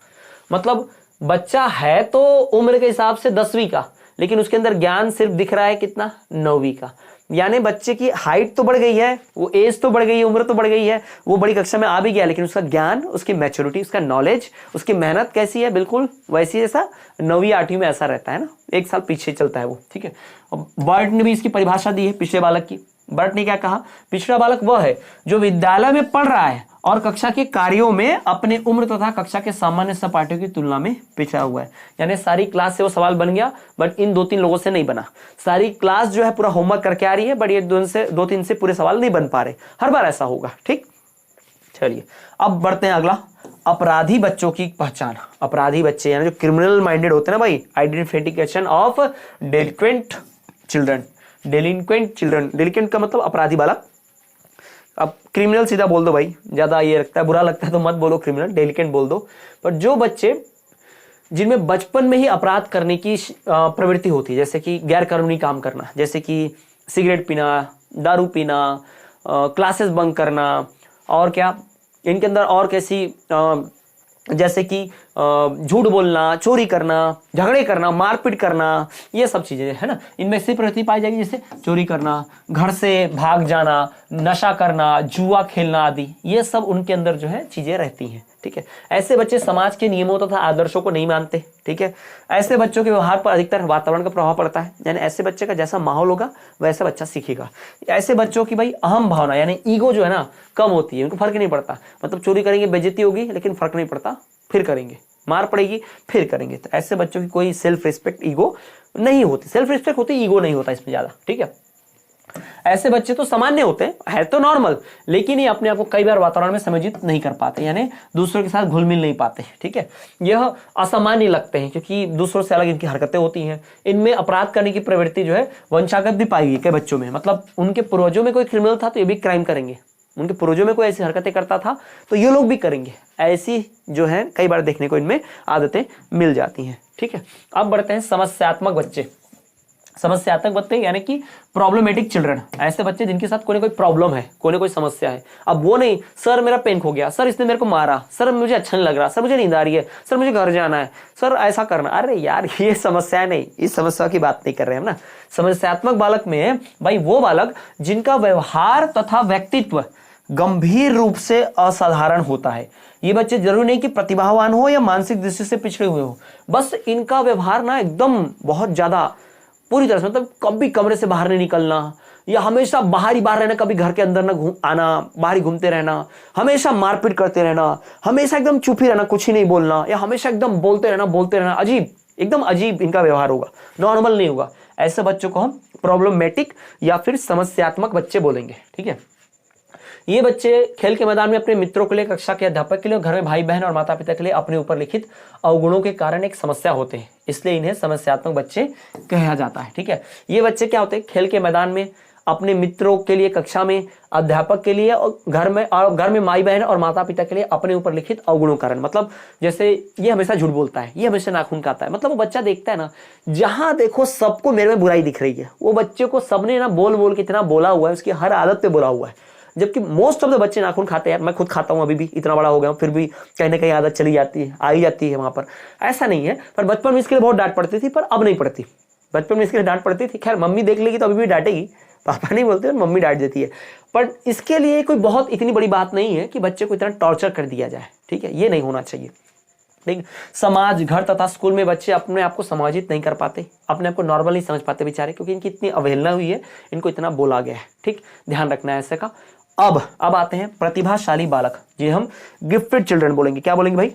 मतलब बच्चा है तो उम्र के हिसाब से 10वीं का, लेकिन उसके अंदर ज्ञान सिर्फ दिख रहा है कितना, 9वीं का। यानी बच्चे की हाइट तो बढ़ गई है, वो एज तो बढ़ गई है, उम्र तो बढ़ गई है, वो बड़ी कक्षा में आ भी गया, लेकिन उसका ज्ञान, उसकी मैच्योरिटी, उसका नॉलेज, उसकी मेहनत कैसी है, बिल्कुल वैसी जैसा 9वीं 8वीं में ऐसा रहता है ना, 1 साल पीछे चलता है वो, ठीक है। बर्ट ने भी इसकी परिभाषा दी है पिछड़े बालक की। बर्ट ने क्या कहा, पिछड़ा बालक वह है जो विद्यालय में पढ़ रहा है और कक्षा के कार्यों में अपने उम्र तथा कक्षा के सामान्य सहपाठियों की तुलना में पिछड़ा हुआ है। यानी सारी क्लास से वो सवाल बन गया, बट इन 2-3 लोगों से नहीं बना। सारी क्लास जो है पूरा होमवर्क करके आ रही है, बट ये 2-3 से पूरे सवाल नहीं बन पा रहे। हर बार ऐसा होगा, ठीक। चलिए अब बढ़ते हैं अगला, अपराधी बच्चों की पहचान। अपराधी बच्चे यानी जो क्रिमिनल माइंडेड होते हैं ना भाई, identification of delinquent children. Delinquent का मतलब अपराधी बालक। अब क्रिमिनल सीधा बोल दो भाई, ज्यादा ये लगता है बुरा लगता है तो मत बोलो क्रिमिनल, डेलिकेंट बोल दो। पर जो बच्चे जिनमें बचपन में ही अपराध करने की प्रवृत्ति होती है, जैसे कि गैर कानूनी काम करना, जैसे कि सिगरेट पीना, दारू पीना, क्लासेस बंक करना, और क्या इनके अंदर और कैसी जैसे कि झूठ बोलना, चोरी करना, झगड़े करना, मारपीट करना, ये सब चीजें है ना, इनमें से प्रवृत्ति पाई जाएगी। जैसे चोरी करना, घर से भाग जाना, नशा करना, जुआ खेलना आदि, ये सब उनके अंदर जो है चीजें रहती हैं, ठीक है। ऐसे बच्चे समाज के नियमों तथा आदर्शों को नहीं मानते, ठीक है। ऐसे बच्चों के व्यवहार पर अधिकतर वातावरण का प्रभाव पड़ता है, यानी ऐसे बच्चे का जैसा माहौल होगा वैसा बच्चा सीखेगा। ऐसे बच्चों की भाई अहम भावना यानी ईगो जो है ना कम होती है, उनको फर्क नहीं पड़ता। मतलब चोरी करेंगे, बेइज्जती होगी, लेकिन फर्क नहीं पड़ता, फिर करेंगे, मार पड़ेगी फिर करेंगे। तो ऐसे बच्चों की कोई सेल्फ रिस्पेक्ट, ईगो नहीं होती। सेल्फ रिस्पेक्ट होती, ईगो नहीं होता इसमें ज्यादा, ठीक है। ऐसे बच्चे तो सामान्य होते हैं, है तो नॉर्मल, लेकिन ये अपने आप को कई बार वातावरण में समायोजित नहीं कर पाते, यानी दूसरों के साथ घुल मिल नहीं पाते, ठीक है। यह असामान्य लगते हैं क्योंकि दूसरों से अलग इनकी हरकतें होती हैं। इनमें अपराध करने की प्रवृत्ति जो है वंशागत भी पाई गई कई बच्चों में। मतलब उनके पूर्वजों में कोई क्रिमिनल था तो ये भी क्राइम करेंगे, उनके पूर्वजों में कोई ऐसी हरकतें करता था तो ये लोग भी करेंगे। ऐसी जो है कई बार देखने को इनमें आदतें मिल जाती हैं, ठीक है। अब बढ़ते हैं समस्यात्मक बच्चे। समस्यात्मक बच्चे यानी कि प्रॉब्लमेटिक चिल्ड्रन, ऐसे बच्चे जिनके साथ कोई ना कोई प्रॉब्लम है, कोई ना कोई समस्या है। अब वो नहीं सर मेरा पेन खो गया, सर इसने मेरे को मारा, सर मुझे अच्छा नहीं लग रहा, सर मुझे नींद आ रही है, सर मुझे घर जाना है, सर ऐसा करना। अरे यार ये समस्या नहीं, इस समस्या की बात नहीं कर रहे हैं ना। समस्यात्मक बालक में भाई वो बालक जिनका व्यवहार तथा व्यक्तित्व गंभीर रूप से असाधारण होता है। ये बच्चे जरूरी नहीं कि प्रतिभावान हो या मानसिक दृष्टि से पिछड़े हुए हो, बस इनका व्यवहार ना एकदम बहुत ज्यादा पूरी तरह से, मतलब कभी कमरे से बाहर नहीं निकलना, या हमेशा बाहर ही बाहर रहना, कभी घर के अंदर ना आना, बाहर ही घूमते रहना, हमेशा मारपीट करते रहना, हमेशा एकदम चुप ही रहना, कुछ ही नहीं बोलना, या हमेशा एकदम बोलते रहना, अजीब, एकदम अजीब इनका व्यवहार होगा, नॉर्मल नहीं होगा। ऐसे बच्चों को हम प्रॉब्लमेटिक या फिर समस्यात्मक बच्चे बोलेंगे। ठीक है, ये बच्चे खेल के मैदान में अपने मित्रों के लिए, कक्षा के अध्यापक के लिए, घर में भाई बहन और माता पिता के लिए अपने ऊपर लिखित अवगुणों के कारण एक समस्या होते हैं, इसलिए इन्हें समस्यात्मक बच्चे कहा जाता है। ठीक है, ये बच्चे क्या होते हैं, खेल के मैदान में अपने मित्रों के लिए, कक्षा में अध्यापक के लिए, और घर में माई बहन और माता पिता के लिए अपने ऊपर लिखित अवगुणों कारण, मतलब जैसे ये हमेशा झूठ बोलता है, ये हमेशा नाखून खाता है, मतलब वो बच्चा देखता है ना, जहां देखो सबको मेरे में बुराई दिख रही है, वो बच्चे को सबने ना बोल बोल के इतना बोला हुआ है, उसकी हर आदत पे बोला हुआ है। जबकि मोस्ट ऑफ द बच्चे नाखून खाते हैं, मैं खुद खाता हूं, अभी भी इतना बड़ा हो गया हूं, फिर भी कहीं ना कहीं आदत चली जाती है, आई जाती है वहां पर, ऐसा नहीं है। पर बचपन में इसके लिए बहुत डांट पड़ती थी, पर अब नहीं पड़ती। बचपन में इसके लिए डांट पड़ती थी, खैर मम्मी देख लेगी तो अभी भी डांटेगी, पापा नहीं बोलते, मम्मी डांट देती है, पर इसके लिए कोई बहुत इतनी बड़ी बात नहीं है कि बच्चे को इतना टॉर्चर कर दिया जाए। ठीक है, ये नहीं होना चाहिए। ठीक, समाज, घर तथा स्कूल में बच्चे अपने आप को समाजित नहीं कर पाते, अपने आप को नॉर्मल नहीं समझ पाते बेचारे, क्योंकि इनकी इतनी अवहेलना हुई है, इनको इतना बोला गया है। ठीक, ध्यान रखना है ऐसे का। अब आते हैं प्रतिभाशाली बालक, जी हम गिफ्टेड चिल्ड्रन बोलेंगे। क्या बोलेंगे भाई,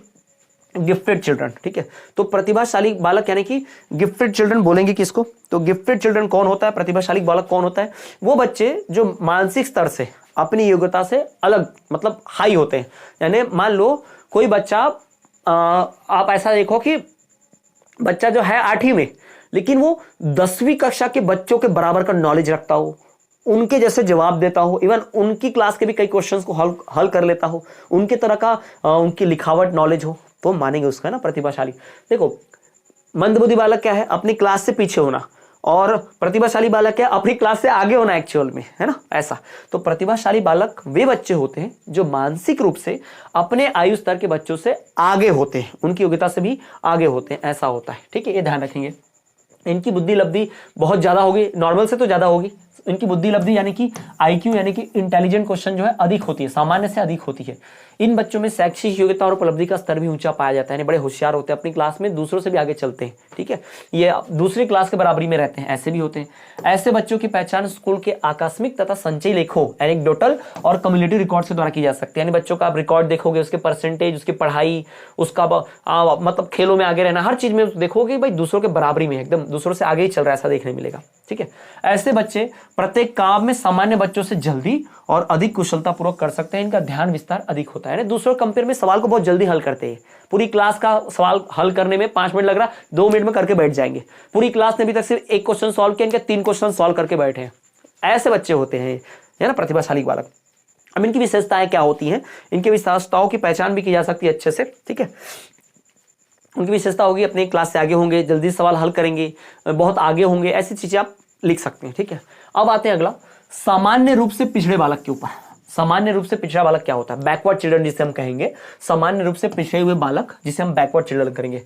गिफ्टेड चिल्ड्रन। ठीक है, तो प्रतिभाशाली बालक यानी कि गिफ्टेड चिल्ड्रन बोलेंगे किसको, तो गिफ्टेड चिल्ड्रन कौन होता है, प्रतिभाशाली बालक कौन होता है, वो बच्चे जो मानसिक स्तर से अपनी योग्यता से अलग, मतलब हाई होते हैं। यानी मान लो कोई बच्चा, आप ऐसा देखो कि बच्चा जो है 8वीं में, लेकिन वो 10वीं कक्षा के बच्चों के बराबर का नॉलेज रखता हो, उनके जैसे जवाब देता हो, इवन उनकी क्लास के भी कई क्वेश्चंस को हल कर लेता हो, उनके तरह का उनकी लिखावट नॉलेज हो, तो मानेंगे उसका ना प्रतिभाशाली। देखो मंदबुद्धि बालक क्या है, अपनी क्लास से पीछे होना, और प्रतिभाशाली बालक क्या है, अपनी क्लास से आगे होना एक्चुअल में, है ना, ऐसा। तो प्रतिभाशाली बालक वे बच्चे होते हैं जो मानसिक रूप से अपने आयु स्तर के बच्चों से आगे होते हैं, उनकी योग्यता से भी आगे होते हैं, ऐसा होता है। ठीक है, ये ध्यान रखेंगे। इनकी बुद्धि लब्धि बहुत ज्यादा होगी, नॉर्मल से तो ज्यादा होगी। इनकी बुद्धि लब्धि यानी कि आईक्यू यानी कि इंटेलिजेंट क्वेश्चन जो है अधिक होती है, सामान्य से अधिक होती है। इन बच्चों में शैक्षिक योग्यता और उपलब्धि का स्तर भी ऊंचा पाया जाता है, यानी बड़े होशियार होते हैं, अपनी क्लास में दूसरों से भी आगे चलते हैं। ठीक है, ये दूसरी क्लास के बराबरी में रहते हैं, ऐसे भी होते हैं। ऐसे बच्चों की पहचान स्कूल के आकस्मिक तथा संचयी लेखों एनेक्डोटल और कम्युनिटी रिकॉर्ड से द्वारा की जा सकती है। यानी बच्चों का आप रिकॉर्ड देखोगे, उसके परसेंटेज, उसकी पढ़ाई, उसका मतलब खेलों में आगे रहना, हर चीज में देखोगे भाई दूसरों के बराबरी में, एकदम दूसरों से आगे ही चल रहा है, ऐसा देखने मिलेगा। ठीक है, ऐसे बच्चे प्रत्येक काम में सामान्य बच्चों से जल्दी और अधिक कुशलता पूर्वक कर सकते हैं, इनका ध्यान विस्तार अधिक होता है, यानी दूसरों कंपेयर में सवाल को बहुत जल्दी हल करते हैं। पूरी क्लास का सवाल हल करने में 5 मिनट लग रहा, 2 मिनट में करके बैठ जाएंगे। पूरी क्लास ने अभी तक सिर्फ 1 क्वेश्चन सॉल्व किया, इनके 3 क्वेश्चन सॉल्व करके बैठे हैं। ऐसे बच्चे होते हैं, है ना, प्रतिभाशाली बालक। अब इनकी विशेषताएं क्या होती हैं, इनकी विशेषताओं की पहचान भी की जा सकती है अच्छे से। ठीक है, उनकी विशेषता होगी अपनी क्लास से आगे होंगे, जल्दी सवाल हल करेंगे, बहुत आगे होंगे, ऐसी चीजें आप लिख सकते हैं। ठीक है, अब आते हैं अगला, सामान्य रूप से पिछड़े बालक के ऊपर। सामान्य रूप से पिछड़ा बालक क्या होता है, बैकवर्ड चिल्ड्रन जिसे हम कहेंगे, सामान्य रूप से पिछड़े हुए बालक जिसे हम बैकवर्ड चिल्ड्रन करेंगे।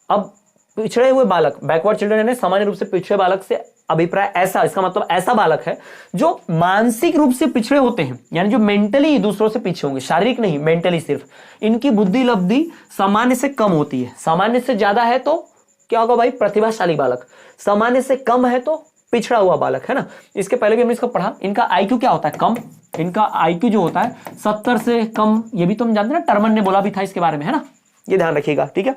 अब पिछड़े हुए बालक, बैकवर्ड चिल्ड्रन यानी सामान्य रूप से पिछड़े बालक से अभिप्राय ऐसा, इसका मतलब ऐसा बालक है जो मानसिक रूप से पिछड़े होते हैं, यानी जो मेंटली दूसरों से पीछे होंगे, शारीरिक नहीं, मेंटली सिर्फ। इनकी बुद्धि लब्धि सामान्य से कम होती है, सामान्य से ज्यादा है तो क्या होगा भाई, प्रतिभाशाली बालक, सामान्य से कम है तो पिछड़ा हुआ बालक, है ना। इसके पहले भी हमने इसको पढ़ा। इनका आईक्यू क्या होता है, कम। इनका आईक्यू जो होता है 70 से कम, ये भी तो हम जानते हैं ना, टर्मन ने बोला भी था इसके बारे में, है ना, ये ध्यान रखिएगा। ठीक है,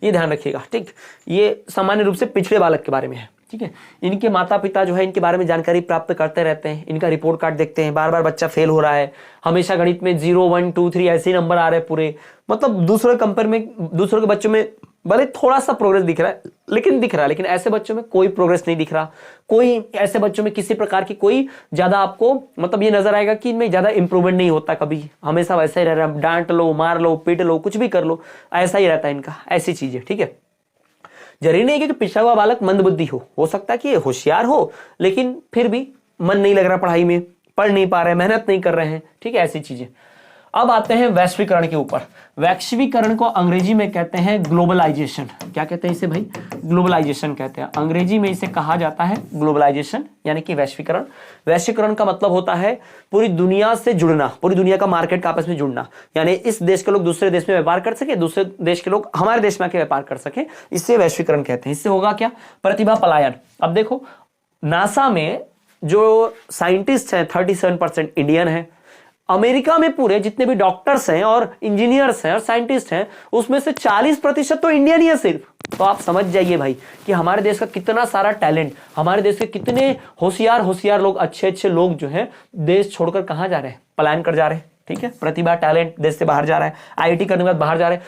ये ध्यान रखिएगा। ठीक, ये सामान्य रूप से पिछड़े बालक के बारे में है। ठीक है, इनके माता पिता जो है इनके बारे में जानकारी प्राप्त करते रहते हैं, इनका रिपोर्ट कार्ड देखते हैं, बार बार बच्चा फेल हो रहा है, हमेशा गणित में 0 1 2 3 ऐसे ही नंबर आ रहे हैं पूरे, मतलब दूसरे कंपेयर में, दूसरों के बच्चों में भले थोड़ा सा प्रोग्रेस दिख रहा है, लेकिन ऐसे बच्चों में कोई प्रोग्रेस नहीं दिख रहा। कोई ऐसे बच्चों में किसी प्रकार की कोई ज्यादा आपको मतलब ये नजर आएगा कि इनमें ज्यादा इंप्रूवमेंट नहीं होता, कभी हमेशा वैसा ही रह रहा है, डांट लो, मार लो, पीट लो, कुछ भी कर लो, ऐसा ही रहता है इनका, ऐसी चीजें। ठीक है, जरूरी नहीं है कि पिछड़ा हुआ बालक मंदबुद्धि हो सकता है कि ये होशियार हो लेकिन फिर भी मन नहीं लग रहा पढ़ाई में, पढ़ नहीं पा रहे, मेहनत नहीं कर रहे हैं, ठीक है, ऐसी चीजें। अब आते हैं वैश्वीकरण के ऊपर। वैश्वीकरण को अंग्रेजी में कहते हैं ग्लोबलाइजेशन। क्या कहते हैं इसे भाई? ग्लोबलाइजेशन कहते हैं। अंग्रेजी में इसे कहा जाता है ग्लोबलाइजेशन, यानी कि वैश्वीकरण। वैश्वीकरण का मतलब होता है पूरी दुनिया से जुड़ना, पूरी दुनिया का मार्केट का आपस में जुड़ना, यानी इस देश के लोग दूसरे देश में व्यापार कर सके, दूसरे देश के लोग हमारे देश में आके व्यापार कर सके, इससे वैश्वीकरण कहते हैं। इससे होगा क्या? प्रतिभा पलायन। अब देखो, नासा में जो साइंटिस्ट हैं 37% इंडियन है। अमेरिका में पूरे जितने भी डॉक्टर्स हैं और इंजीनियर्स हैं और साइंटिस्ट हैं उसमें से 40% तो इंडियन ही है सिर्फ। तो आप समझ जाइए भाई कि हमारे देश का कितना सारा टैलेंट, हमारे देश के कितने होशियार लोग, अच्छे लोग जो हैं देश छोड़कर कहां जा रहे हैं? पलायन कर जा रहे हैं, ठीक है। प्रतिभा टैलेंट देश से बाहर जा रहा है, आईआईटी करने के बाद बाहर जा रहे हैं।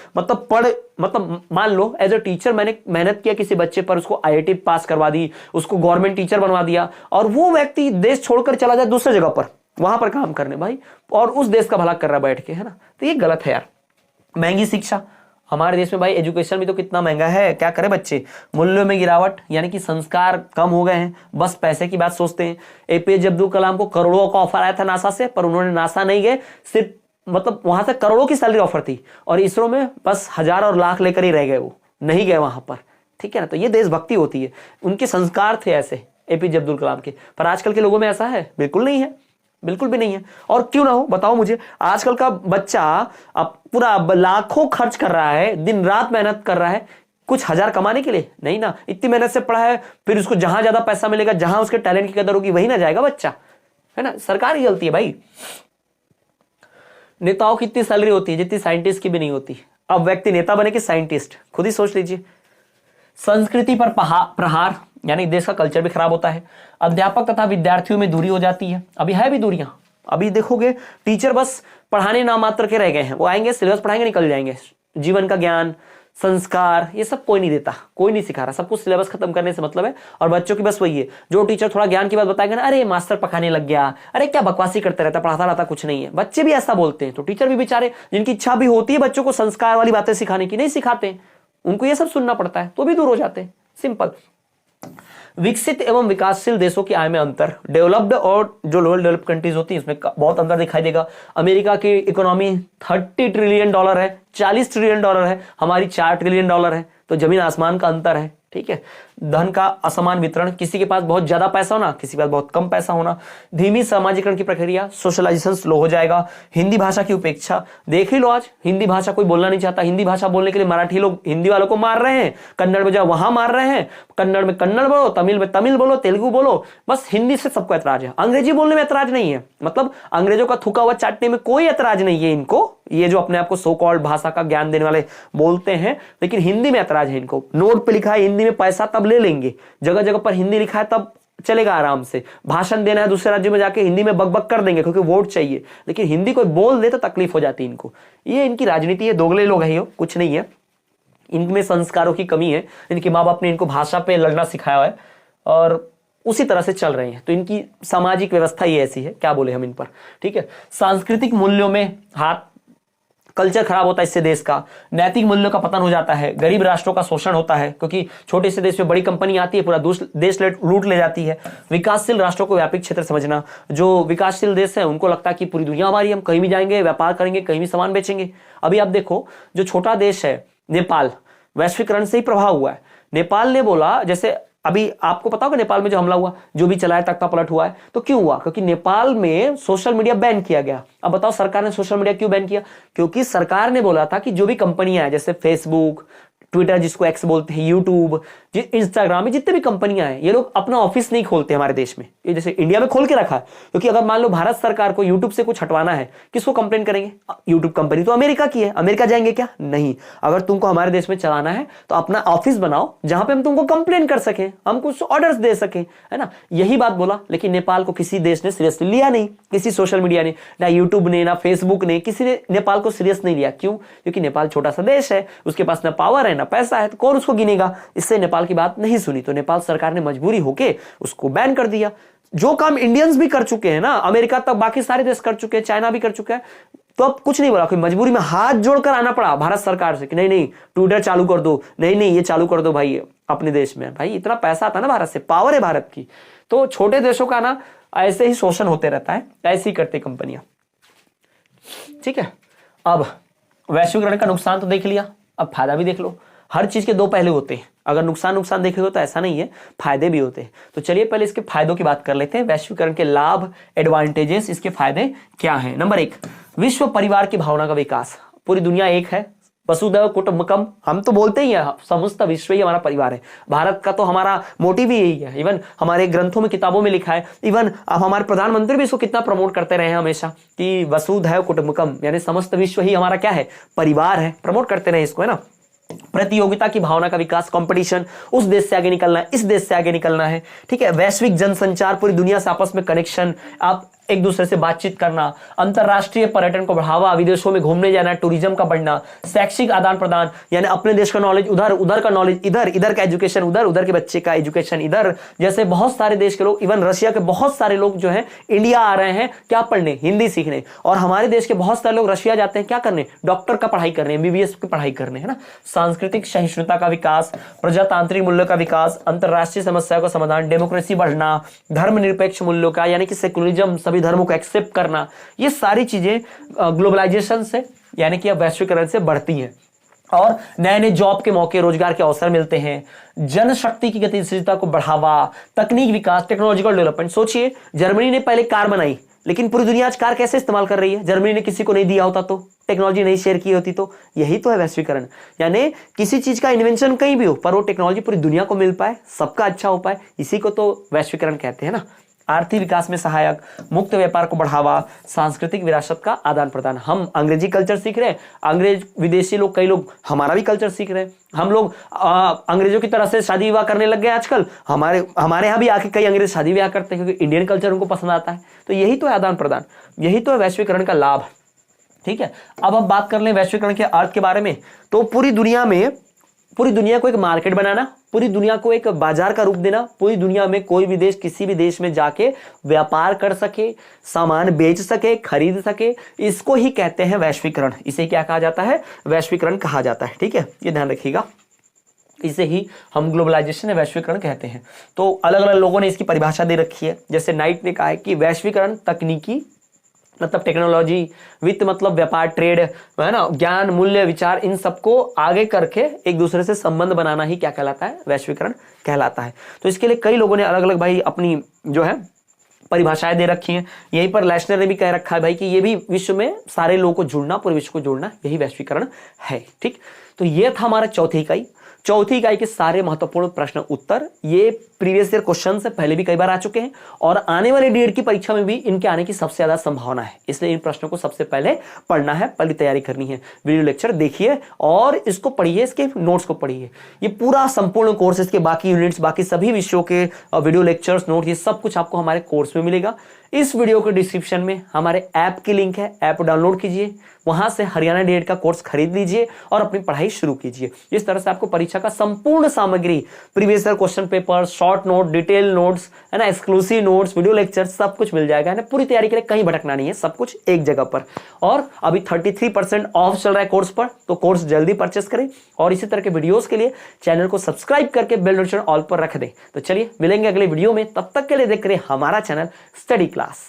मतलब मान लो एज अ टीचर मैंने मेहनत किया किसी बच्चे पर, उसको आईआईटी पास करवा दी, उसको गवर्नमेंट टीचर बनवा दिया, और वो व्यक्ति देश छोड़कर चला जाए दूसरे जगह पर, वहां पर काम करने भाई, और उस देश का भला कर रहा है बैठ के, है ना। तो ये गलत है यार। महंगी शिक्षा हमारे देश में भाई, एजुकेशन भी तो कितना महंगा है, क्या करे बच्चे। मूल्यों में गिरावट, यानी कि संस्कार कम हो गए हैं, बस पैसे की बात सोचते हैं। एपीजे अब्दुल कलाम को करोड़ों का ऑफर आया था नासा से, पर उन्होंने नासा नहीं गए, सिर्फ मतलब वहां से करोड़ों की सैलरी ऑफर थी, और इसरो में बस हजार और लाख लेकर ही रह गए, वो नहीं गए वहां पर, ठीक है ना। तो ये देशभक्ति होती है, उनके संस्कार थे ऐसे एपीजे अब्दुल कलाम के। पर आजकल के लोगों में ऐसा है? बिल्कुल नहीं है, बिल्कुल भी नहीं है। और क्यों ना हो, बताओ मुझे। आजकल का बच्चा अब पूरा लाखों खर्च कर रहा है, दिन रात मेहनत कर रहा है, कुछ हजार कमाने के लिए नहीं ना। इतनी मेहनत से पढ़ा है, फिर उसको जहां ज्यादा पैसा मिलेगा, जहां उसके टैलेंट की कदर होगी, वही ना जाएगा बच्चा, है ना। सरकार की गलती है भाई। नेताओं की इतनी सैलरी होती है जितनी साइंटिस्ट की भी नहीं होती। अब व्यक्ति नेता बने कि साइंटिस्ट, खुद ही सोच लीजिए। संस्कृति पर प्रहार, यानी देश का कल्चर भी खराब होता है। अध्यापक तथा विद्यार्थियों में दूरी हो जाती है, अभी है भी दूरियां। अभी देखोगे टीचर बस पढ़ाने नाम मात्र के रह गए हैं, वो आएंगे सिलेबस पढ़ाएंगे निकल जाएंगे। जीवन का ज्ञान, संस्कार, ये सब कोई नहीं देता, कोई नहीं सिखा रहा, सब कुछ सिलेबस खत्म करने से मतलब है। और बच्चों की बस वही है, जो टीचर थोड़ा ज्ञान की बात बताएगा ना, अरे मास्टर पकाने लग गया, अरे क्या बकवासी करते रहता, पढ़ाता रहता कुछ नहीं है। बच्चे भी ऐसा बोलते हैं, तो टीचर भी बेचारे जिनकी इच्छा भी होती है बच्चों को संस्कार वाली बातें सिखाने की, नहीं सिखाते, उनको ये सब सुनना पड़ता है, तो भी दूर हो जाते हैं। सिंपल। विकसित एवं विकासशील देशों की आय में अंतर, डेवलप्ड और जो लोअर डेवलप्ड कंट्रीज होती है उसमें बहुत अंतर दिखाई देगा। अमेरिका की इकोनॉमी $30 ट्रिलियन है, $40 ट्रिलियन है, हमारी $4 ट्रिलियन है, तो जमीन आसमान का अंतर है, ठीक है। धन का असमान वितरण, किसी के पास बहुत ज्यादा पैसा होना, किसी के पास बहुत कम पैसा होना। धीमी सामाजिकरण की प्रक्रिया, सोशलाइजेशन स्लो हो जाएगा। हिंदी भाषा की उपेक्षा, देख ही लो आज हिंदी भाषा कोई बोलना नहीं चाहता। हिंदी भाषा बोलने के लिए मराठी लोग हिंदी वालों को मार रहे हैं, कन्नड़ में जाओ वहां मार रहे हैं, कन्नड़ में कन्नड़ बोलो, तमिल में तमिल बोलो, तेलुगु बोलो, बस हिंदी से सबको ऐतराज है। अंग्रेजी बोलने में ऐतराज नहीं है, मतलब अंग्रेजों का थूका हुआ चाटने में कोई ऐतराज नहीं है इनको, ये जो अपने आप को सो कॉल्ड भाषा का ज्ञान देने वाले बोलते हैं, लेकिन हिंदी में ऐतराज है इनको। नोट पे लिखा है हिंदी में, पैसा तब ले लेंगे, जगह जगह पर हिंदी लिखा है तब चलेगा आराम से। भाषण देना है दूसरे राज्य में जाके हिंदी में बकबक कर देंगे क्योंकि वोट चाहिए, लेकिन हिंदी कोई बोल दे तो तकलीफ हो जाती है इनको। ये इनकी राजनीति है, दोगले लोग हैं, कुछ नहीं है। इनमें संस्कारों की कमी है, इनके माँ बाप ने इनको भाषा पे लड़ना सिखाया है और उसी तरह से चल रहे हैं, तो इनकी सामाजिक व्यवस्था ही ऐसी है, क्या बोले हम इन पर, ठीक है। सांस्कृतिक मूल्यों में हाथ, कल्चर खराब होता है इससे देश का, नैतिक मूल्यों का पतन हो जाता है, गरीब राष्ट्रों का शोषण होता है क्योंकि छोटे से देश में बड़ी कंपनी आती है, पूरा देश लूट ले जाती है। विकासशील राष्ट्रों को व्यापक क्षेत्र समझना, जो विकासशील देश है उनको लगता है कि पूरी दुनिया हमारी, हम कहीं भी जाएंगे व्यापार करेंगे, कहीं भी सामान बेचेंगे। अभी आप देखो जो छोटा देश है नेपाल, वैश्वीकरण से ही प्रभाव हुआ है। नेपाल ने बोला, जैसे अभी आपको पता होगा नेपाल में जो हमला हुआ, जो भी चला है तख्ता पलट हुआ है, तो क्यों हुआ? क्योंकि नेपाल में सोशल मीडिया बैन किया गया। अब बताओ सरकार ने सोशल मीडिया क्यों बैन किया? क्योंकि सरकार ने बोला था कि जो भी कंपनियां हैं, जैसे फेसबुक, ट्विटर जिसको एक्स बोलते हैं, यूट्यूब, इंस्टाग्राम, में जितने भी कंपनियां हैं, ये लोग अपना ऑफिस नहीं खोलते हमारे देश में, ये जैसे इंडिया में खोल के रखा है। क्योंकि अगर मान लो भारत सरकार को यूट्यूब से कुछ हटवाना है, किसको कंप्लेन करेंगे? यूट्यूब कंपनी तो अमेरिका की है, अमेरिका जाएंगे क्या? नहीं। अगर तुमको हमारे देश में चलाना है तो अपना ऑफिस बनाओ जहां पे हम तुमको कंप्लेन कर सकें, हम कुछ ऑर्डर्स दे सकें, है ना। यही बात बोला, लेकिन नेपाल को किसी देश ने सीरियसली लिया नहीं, किसी सोशल मीडिया ने, ना यूट्यूब ने, ना फेसबुक ने, किसी ने नेपाल को सीरियस नहीं लिया। क्यों? क्योंकि नेपाल छोटा सा देश है, उसके पास ना पावर है ना पैसा है, तो कौन उसको गिनेगा। इससे नेपाल की बात नहीं सुनी, तो नेपाल सरकार ने मजबूरी होके उसको बैन कर दिया। जो काम इंडियंस भी कर चुके हैं ना, अमेरिका तक बाकी सारे देश कर चुके हैं, चाइना भी कर चुका है, तो अब कुछ नहीं बोला, कोई मजबूरी में हाथ जोड़कर आना पड़ा भारत सरकार से कि नहीं नहीं ट्विटर चालू कर दो, नहीं नहीं ये चालू कर दो भाई अपने देश में। भाई इतना पैसा आता ना भारत से, पावर है भारत की। तो छोटे देशों का ना ऐसे ही शोषण होते रहता है, ऐसे ही करते कंपनियां। ठीक है, अब वैश्वीकरण का नुकसान तो देख लिया, अब फायदा भी देख लो। हर चीज के दो पहलू होते हैं, अगर नुकसान देखेगा तो ऐसा नहीं है, फायदे भी होते हैं। तो चलिए पहले इसके फायदों की बात कर लेते हैं। वैश्वीकरण के लाभ, एडवांटेजेस, इसके फायदे क्या हैं। नंबर 1, विश्व परिवार की भावना का विकास। पूरी दुनिया एक है, वसुधैव कुटुंबकम, हम तो बोलते ही हैं समस्त विश्व ही हमारा परिवार है। भारत का तो हमारा मोटिव ही यही है, इवन हमारे ग्रंथों में, किताबों में लिखा है। इवन हमारे प्रधानमंत्री भी इसको कितना प्रमोट करते रहे हैं हमेशा कि वसुधैव कुटुंबकम, यानी समस्त विश्व ही हमारा क्या है, परिवार है। प्रमोट करते रहे इसको, है ना। प्रतियोगिता की भावना का विकास, कंपटीशन, उस देश से आगे निकलना है, इस देश से आगे निकलना है। ठीक है, वैश्विक जनसंचार, पूरी दुनिया से आपस में कनेक्शन, आप एक दूसरे से बातचीत करना, अंतरराष्ट्रीय पर्यटन को बढ़ावा, विदेशों में घूमने जाना, टूरिज्म का बढ़ना, शैक्षिक आदान प्रदान, यानी अपने देश का नॉलेज उधर, उधर का नॉलेज इधर, इधर का एजुकेशन उधर, उधर के बच्चे का एजुकेशन इधर। जैसे बहुत सारे देश के लोग, इवन रशिया के बहुत सारे लोग जो है इंडिया आ रहे हैं क्या पढ़ने, हिंदी सीखने। और हमारे देश के बहुत सारे लोग रशिया जाते हैं क्या करने, डॉक्टर का पढ़ाई करने, एमबीबीएस की पढ़ाई करने, है ना। सांस्कृतिक सहिष्णुता का विकास, प्रजातांत्रिक मूल्यों का विकास, अंतरराष्ट्रीय समस्याओं का समाधान, डेमोक्रेसी बढ़ना, धर्मनिरपेक्ष मूल्यों का, यानी कि सेकुलरिज्म, सभी धर्मों को एक्सेप्ट करना, ये सारी चीजें ग्लोबलाइजेशन से, यानी कि अब वैश्वीकरण से बढ़ती हैं। और नए नए जॉब के मौके, रोजगार के अवसर मिलते हैं, जनशक्ति की गतिशीलता को बढ़ावा, तकनीक विकास, टेक्नोलॉजिकल डेवलपमेंट। सोचिए, जर्मनी ने पहले कार बनाई, लेकिन पूरी दुनिया आज कार कैसे इस्तेमाल कर रही है। जर्मनी ने किसी को नहीं दिया होता तो, टेक्नोलॉजी नहीं शेयर की होती तो। यही तो है वैश्वीकरण, यानी किसी चीज का इन्वेंशन कहीं भी हो पर वो टेक्नोलॉजी पूरी दुनिया को मिल पाए, सबका अच्छा हो पाए, इसी को तो वैश्वीकरण कहते हैं ना। आर्थिक विकास में सहायक, मुक्त व्यापार को बढ़ावा, सांस्कृतिक विरासत का आदान प्रदान। हम अंग्रेजी कल्चर सीख रहे हैं, अंग्रेज विदेशी लोग, कई लोग हमारा भी कल्चर सीख रहे हैं। हम लोग अंग्रेजों की तरह से शादी विवाह करने लग गए आजकल। हमारे यहाँ भी आके कई अंग्रेज शादी विवाह करते हैं क्योंकि इंडियन कल्चर उनको पसंद आता है। तो यही तो है आदान प्रदान, यही तो है वैश्वीकरण का लाभ। ठीक है, अब हम बात कर लें वैश्वीकरण के अर्थ के बारे में। तो पूरी दुनिया को एक मार्केट बनाना, पूरी दुनिया को एक बाजार का रूप देना, पूरी दुनिया में कोई भी देश किसी भी देश में जाके व्यापार कर सके, सामान बेच सके, खरीद सके, इसको ही कहते हैं वैश्वीकरण। इसे क्या कहा जाता है, वैश्वीकरण कहा जाता है। ठीक है, ये ध्यान रखिएगा, इसे ही हम ग्लोबलाइजेशन या वैश्वीकरण कहते हैं। तो अलग अलग लोगों ने इसकी परिभाषा दे रखी है। जैसे नाइट ने कहा है कि वैश्वीकरण तकनीकी मतलब टेक्नोलॉजी, वित्त मतलब व्यापार, ट्रेड, है ना, ज्ञान, मूल्य, विचार, इन सबको आगे करके एक दूसरे से संबंध बनाना ही क्या कहलाता है, वैश्वीकरण कहलाता है। तो इसके लिए कई लोगों ने अलग अलग भाई अपनी जो है परिभाषाएं दे रखी हैं। यहीं पर लेस्नर ने भी कह रखा है भाई कि ये भी विश्व में सारे लोगों को जुड़ना, पूरे विश्व को जोड़ना, यही वैश्वीकरण है। ठीक, तो ये था हमारा चौथी इकाई के सारे महत्वपूर्ण प्रश्न उत्तर। ये प्रीवियस ईयर क्वेश्चन से पहले भी कई बार आ चुके हैं और आने वाले डीएड की परीक्षा में भी इनके आने की सबसे ज्यादा संभावना है, इसलिए इन प्रश्नों को सबसे पहले पढ़ना है, पहले तैयारी करनी है। वीडियो लेक्चर देखिए और इसको पढ़िए, इसके नोट्स को पढ़िए। ये पूरा संपूर्ण कोर्स, इसके बाकी यूनिट्स, बाकी सभी विषयों के वीडियो लेक्चर्स, नोट, ये सब कुछ आपको हमारे कोर्स में मिलेगा। इस वीडियो के डिस्क्रिप्शन में हमारे ऐप की लिंक है, ऐप डाउनलोड कीजिए, वहां से हरियाणा डीएड का कोर्स खरीद लीजिए और अपनी पढ़ाई शुरू कीजिए। इस तरह से आपको परीक्षा का संपूर्ण सामग्री, previous year question paper, short note, detail notes, है ना, एक्सक्लूसिव नोट्स, वीडियो लेक्चर, सब कुछ मिल जाएगा, है ना। पूरी तैयारी के लिए कहीं भटकना नहीं है, सब कुछ एक जगह पर। और अभी 33% ऑफ चल रहा है कोर्स पर, तो कोर्स जल्दी परचेस करें और इसी तरह के वीडियोस के लिए चैनल को सब्सक्राइब करके बेल नोटिफिकेशन ऑल पर रख दें। तो चलिए मिलेंगे अगले वीडियो में, तब तक के लिए देख रहे हमारा चैनल स्टडी क्लास।